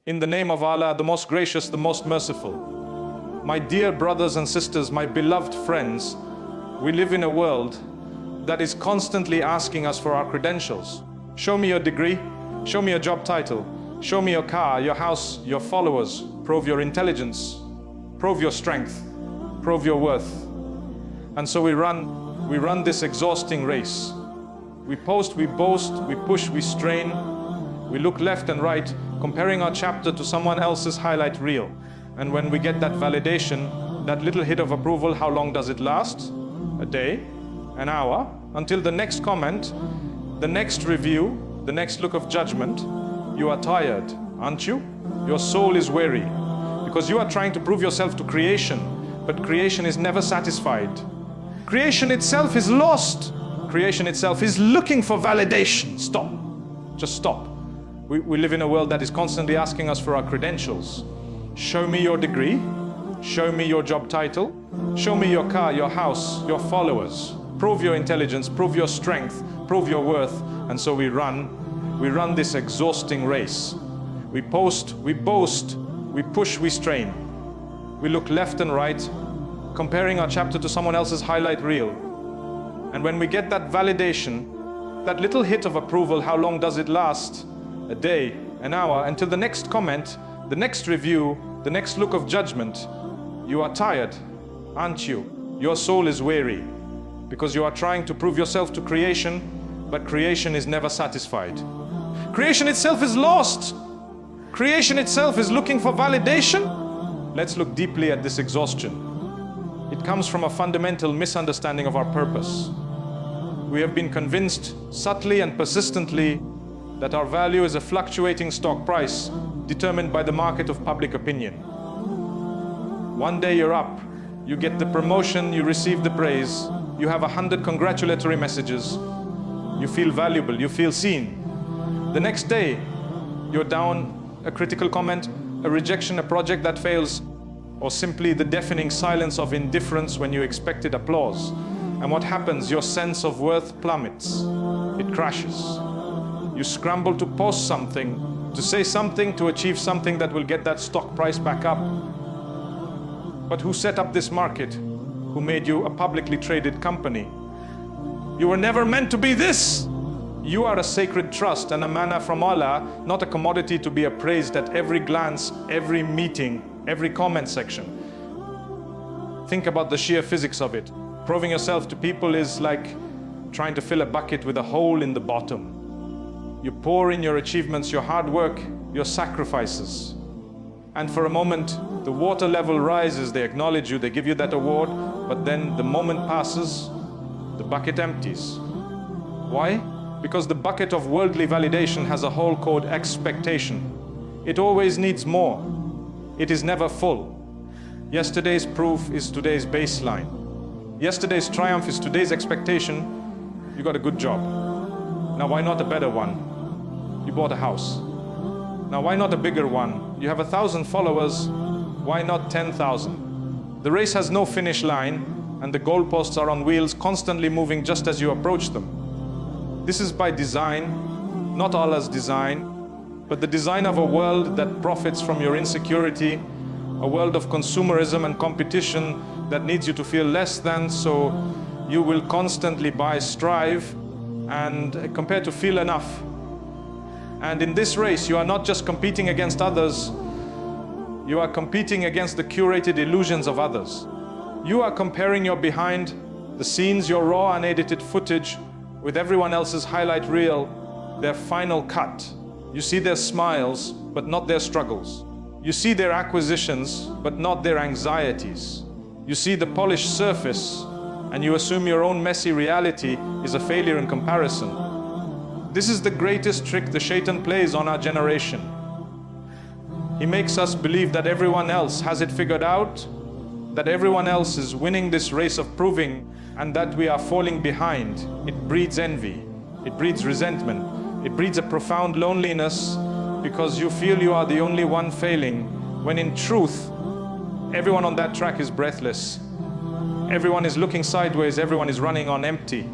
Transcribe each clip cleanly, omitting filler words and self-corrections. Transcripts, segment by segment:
In the name of Allah, the most gracious, the most merciful. My dear brothers and sisters, my beloved friends, we live in a world that is constantly asking us for our credentials. Show me your degree, show me your job title, show me your car, your house, your followers, prove your intelligence, prove your strength, prove your worth. And so we run this exhausting race. We post, we boast, we push, we strain, we look left and right, comparing our chapter to someone else's highlight reel. And when we get that validation, that little hit of approval, how long does it last? A day, an hour, until the next comment, the next review, the next look of judgment. You are tired, aren't you? Your soul is weary, because you are trying to prove yourself to creation, but creation is never satisfied. Creation itself is lost. Creation itself is looking for validation. Stop. Just stop. We live in a world that is constantly asking us for our credentials. Show me your degree. Show me your job title. Show me your car, your house, your followers. Prove your intelligence, prove your strength, prove your worth. And so we run this exhausting race. We post, we boast, we push, we strain. We look left and right, comparing our chapter to someone else's highlight reel. And when we get that validation, that little hit of approval, how long does it last? A day, an hour, until the next comment, the next review, the next look of judgment. You are tired, aren't you? Your soul is weary, because you are trying to prove yourself to creation, but creation is never satisfied. Creation itself is lost. Creation itself is looking for validation. Let's look deeply at this exhaustion. It comes from a fundamental misunderstanding of our purpose. We have been convinced subtly and persistently that our value is a fluctuating stock price determined by the market of public opinion. One day you're up, you get the promotion, you receive the praise, you have 100 congratulatory messages, you feel valuable, you feel seen. The next day, you're down, a critical comment, a rejection, a project that fails, or simply the deafening silence of indifference when you expected applause. And what happens? Your sense of worth plummets. It crashes. You scramble to post something, to say something, to achieve something that will get that stock price back up. But who set up this market? Who made you a publicly traded company? You were never meant to be this. You are a sacred trust and a manna from Allah, not a commodity to be appraised at every glance, every meeting, every comment section. Think about the sheer physics of it. Proving yourself to people is like trying to fill a bucket with a hole in the bottom. You pour in your achievements, your hard work, your sacrifices. And for a moment, the water level rises, they acknowledge you, they give you that award, but then the moment passes, the bucket empties. Why? Because the bucket of worldly validation has a hole called expectation. It always needs more. It is never full. Yesterday's proof is today's baseline. Yesterday's triumph is today's expectation. You got a good job. Now why not a better one? You bought a house. Now why not a bigger one? You have 1,000 followers. Why not 10,000? The race has no finish line, and the goalposts are on wheels, constantly moving just as you approach them. This is by design, not Allah's design, but the design of a world that profits from your insecurity, a world of consumerism and competition that needs you to feel less than, so you will constantly buy, strive, and compare to feel enough. And in this race, you are not just competing against others, you are competing against the curated illusions of others. You are comparing your behind the scenes, your raw unedited footage, with everyone else's highlight reel, their final cut. You see their smiles, but not their struggles. You see their acquisitions, but not their anxieties. You see the polished surface, and you assume your own messy reality is a failure in comparison. This is the greatest trick the Shaitan plays on our generation. He makes us believe that everyone else has it figured out, that everyone else is winning this race of proving, and that we are falling behind. It breeds envy, it breeds resentment, it breeds a profound loneliness, because you feel you are the only one failing, when in truth, everyone on that track is breathless. Everyone is looking sideways, everyone is running on empty.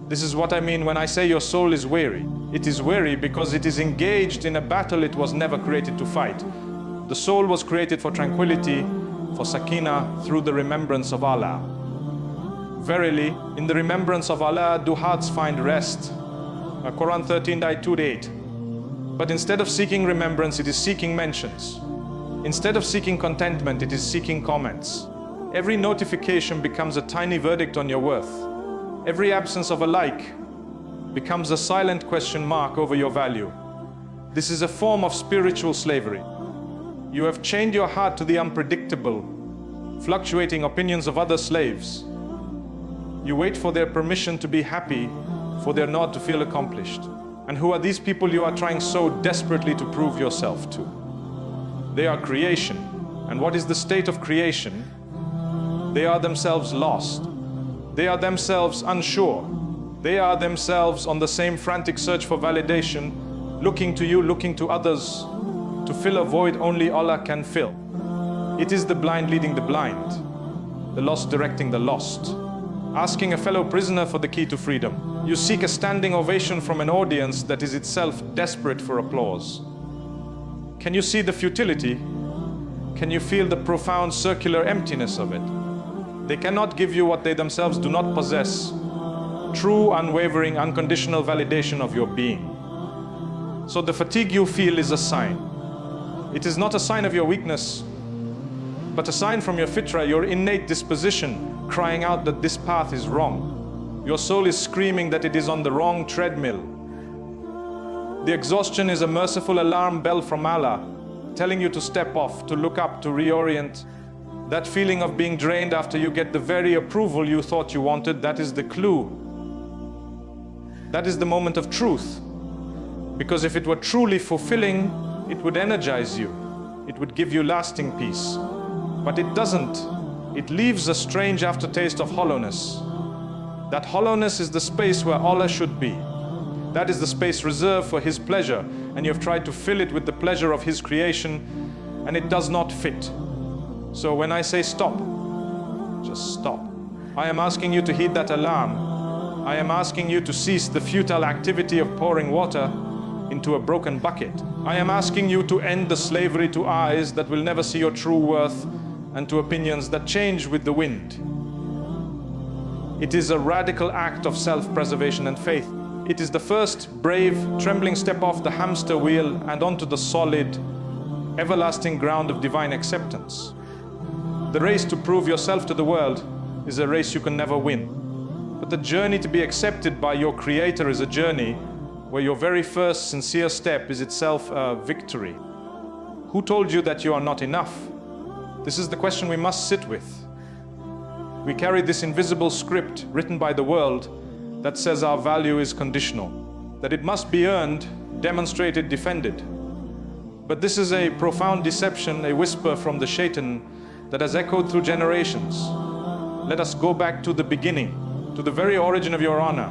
This is what I mean when I say your soul is weary. It is weary because it is engaged in a battle it was never created to fight. The soul was created for tranquility, for sakina, through the remembrance of Allah. Verily, in the remembrance of Allah do hearts find rest. Quran 13, ayat 2 to 8. But instead of seeking remembrance, it is seeking mentions. Instead of seeking contentment, it is seeking comments. Every notification becomes a tiny verdict on your worth. Every absence of a like becomes a silent question mark over your value. This is a form of spiritual slavery. You have chained your heart to the unpredictable, fluctuating opinions of other slaves. You wait for their permission to be happy, for their nod to feel accomplished. And who are these people you are trying so desperately to prove yourself to? They are creation. And what is the state of creation? They are themselves lost. They are themselves unsure. They are themselves on the same frantic search for validation, looking to you, looking to others, to fill a void only Allah can fill. It is the blind leading the blind, the lost directing the lost, asking a fellow prisoner for the key to freedom. You seek a standing ovation from an audience that is itself desperate for applause. Can you see the futility? Can you feel the profound circular emptiness of it? They cannot give you what they themselves do not possess, true, unwavering, unconditional validation of your being. So the fatigue you feel is a sign. It is not a sign of your weakness, but a sign from your fitra, your innate disposition, crying out that this path is wrong. Your soul is screaming that it is on the wrong treadmill. The exhaustion is a merciful alarm bell from Allah, telling you to step off, to look up, to reorient. That feeling of being drained after you get the very approval you thought you wanted, that is the clue. That is the moment of truth. Because if it were truly fulfilling, it would energize you. It would give you lasting peace. But it doesn't. It leaves a strange aftertaste of hollowness. That hollowness is the space where Allah should be. That is the space reserved for His pleasure, and you have tried to fill it with the pleasure of His creation, and it does not fit. So when I say stop, just stop. I am asking you to heed that alarm. I am asking you to cease the futile activity of pouring water into a broken bucket. I am asking you to end the slavery to eyes that will never see your true worth, and to opinions that change with the wind. It is a radical act of self-preservation and faith. It is the first brave, trembling step off the hamster wheel and onto the solid, everlasting ground of divine acceptance. The race to prove yourself to the world is a race you can never win. But the journey to be accepted by your Creator is a journey where your very first sincere step is itself a victory. Who told you that you are not enough? This is the question we must sit with. We carry this invisible script written by the world that says our value is conditional, that it must be earned, demonstrated, defended. But this is a profound deception, a whisper from the shaitan that has echoed through generations. Let us go back to the beginning, to the very origin of your honor.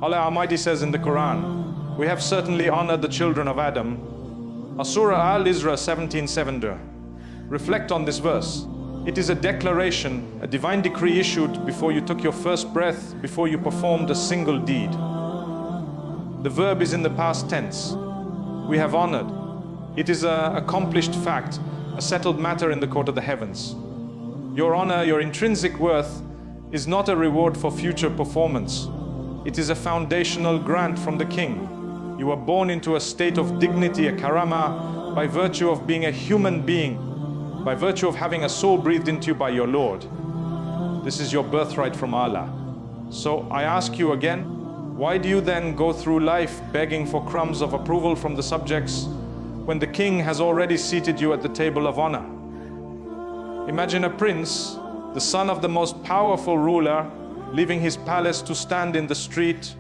Allah Almighty says in the Quran, we have certainly honored the children of Adam. Surah Al-Isra 17:7. Reflect on this verse. It is a declaration, a divine decree issued before you took your first breath, before you performed a single deed. The verb is in the past tense. We have honored. It is an accomplished fact, a settled matter in the court of the heavens. Your honor, your intrinsic worth, is not a reward for future performance. It is a foundational grant from the King. You are born into a state of dignity, a karama, by virtue of being a human being, by virtue of having a soul breathed into you by your Lord. This is your birthright from Allah. So I ask you again, why do you then go through life begging for crumbs of approval from the subjects when the King has already seated you at the table of honor? Imagine a prince, the son of the most powerful ruler, leaving his palace to stand in the street,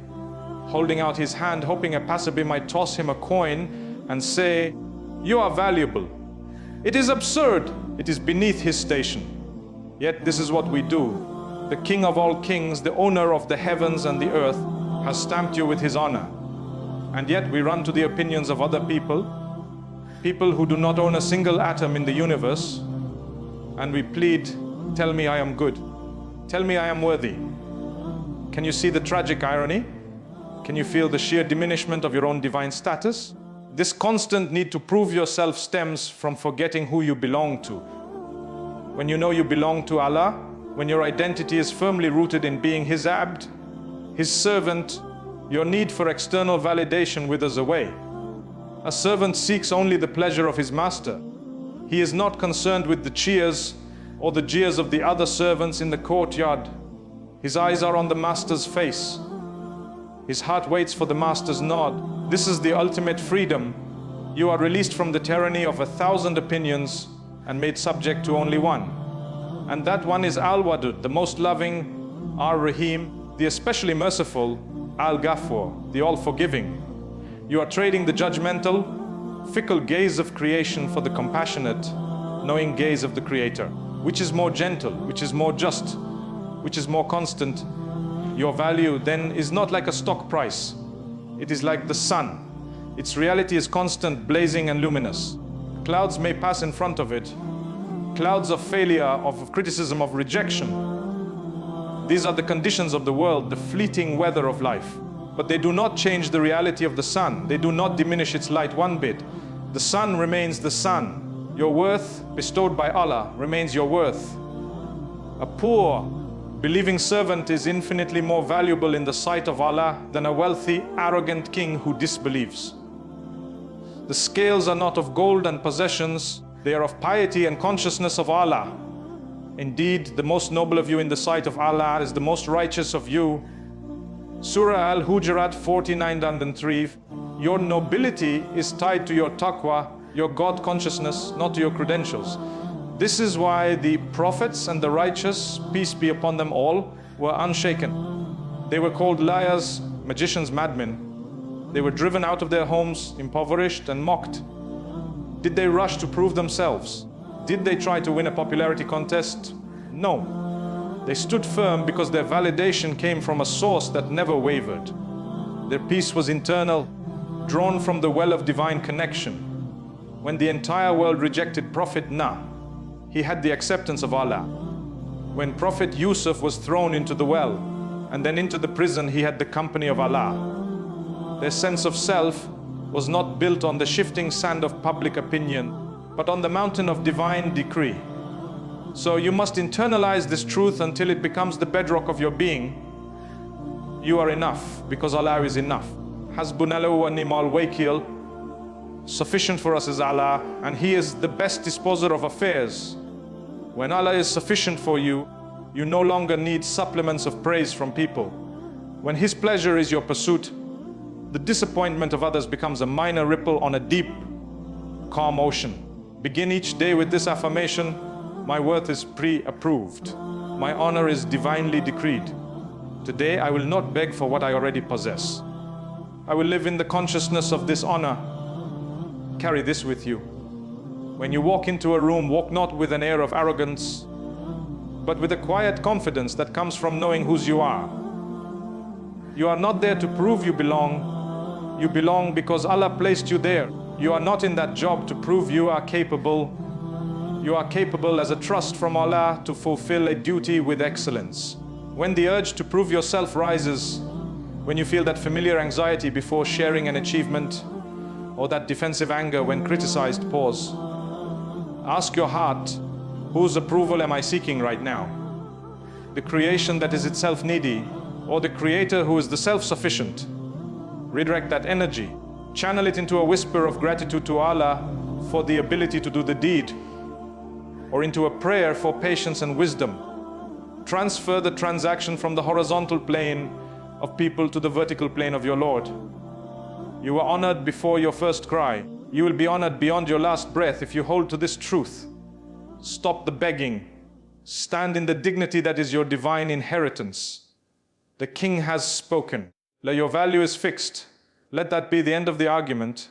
holding out his hand, hoping a passerby might toss him a coin and say, "You are valuable." It is absurd. It is beneath his station. Yet this is what we do. The King of all kings, the owner of the heavens and the earth, has stamped you with his honor. And yet we run to the opinions of other people, people who do not own a single atom in the universe, and we plead, tell me I am good. Tell me I am worthy. Can you see the tragic irony? Can you feel the sheer diminishment of your own divine status? This constant need to prove yourself stems from forgetting who you belong to. When you know you belong to Allah, when your identity is firmly rooted in being His abd, His servant, your need for external validation withers away. A servant seeks only the pleasure of his master. He is not concerned with the cheers or the jeers of the other servants in the courtyard. His eyes are on the master's face. His heart waits for the master's nod. This is the ultimate freedom. You are released from the tyranny of 1,000 opinions and made subject to only one. And that one is Al-Wadud, the most loving, Ar-Rahim, the especially merciful, Al-Ghafur, the all-forgiving. You are trading the judgmental, fickle gaze of creation for the compassionate, knowing gaze of the Creator. Which is more gentle, which is more just, which is more constant? Your value then is not like a stock price. It is like the sun. Its reality is constant, blazing and luminous. Clouds may pass in front of it. Clouds of failure, of criticism, of rejection. These are the conditions of the world, the fleeting weather of life. But they do not change the reality of the sun. They do not diminish its light one bit. The sun remains the sun. Your worth, bestowed by Allah, remains your worth. A poor, believing servant is infinitely more valuable in the sight of Allah than a wealthy, arrogant king who disbelieves. The scales are not of gold and possessions, they are of piety and consciousness of Allah. Indeed, the most noble of you in the sight of Allah is the most righteous of you. Surah Al-Hujurat 49-3. Your nobility is tied to your taqwa, your God consciousness, not to your credentials. This is why the prophets and the righteous, peace be upon them all, were unshaken. They were called liars, magicians, madmen. They were driven out of their homes, impoverished and mocked. Did they rush to prove themselves? Did they try to win a popularity contest? No. They stood firm because their validation came from a source that never wavered. Their peace was internal, drawn from the well of divine connection. When the entire world rejected Prophet Nuh, he had the acceptance of Allah. When Prophet Yusuf was thrown into the well and then into the prison, he had the company of Allah. Their sense of self was not built on the shifting sand of public opinion, but on the mountain of divine decree. So you must internalize this truth until it becomes the bedrock of your being. You are enough because Allah is enough. Hasbunallahu wa ni'mal wakil. Sufficient for us is Allah, and He is the best disposer of affairs. When Allah is sufficient for you, you no longer need supplements of praise from people. When His pleasure is your pursuit, the disappointment of others becomes a minor ripple on a deep, calm ocean. Begin each day with this affirmation: my worth is pre-approved. My honor is divinely decreed. Today I will not beg for what I already possess. I will live in the consciousness of this honor. Carry this with you. When you walk into a room, walk not with an air of arrogance, but with a quiet confidence that comes from knowing whose you are. You are not there to prove you belong. You belong because Allah placed you there. You are not in that job to prove you are capable. You are capable as a trust from Allah to fulfill a duty with excellence. When the urge to prove yourself rises, when you feel that familiar anxiety before sharing an achievement, or that defensive anger when criticized, pause. Ask your heart, whose approval am I seeking right now? The creation that is itself needy, or the Creator who is the self-sufficient? Redirect that energy. Channel it into a whisper of gratitude to Allah for the ability to do the deed, or into a prayer for patience and wisdom. Transfer the transaction from the horizontal plane of people to the vertical plane of your Lord. You were honored before your first cry. You will be honored beyond your last breath if you hold to this truth. Stop the begging. Stand in the dignity that is your divine inheritance. The King has spoken. Your value is fixed. Let that be the end of the argument.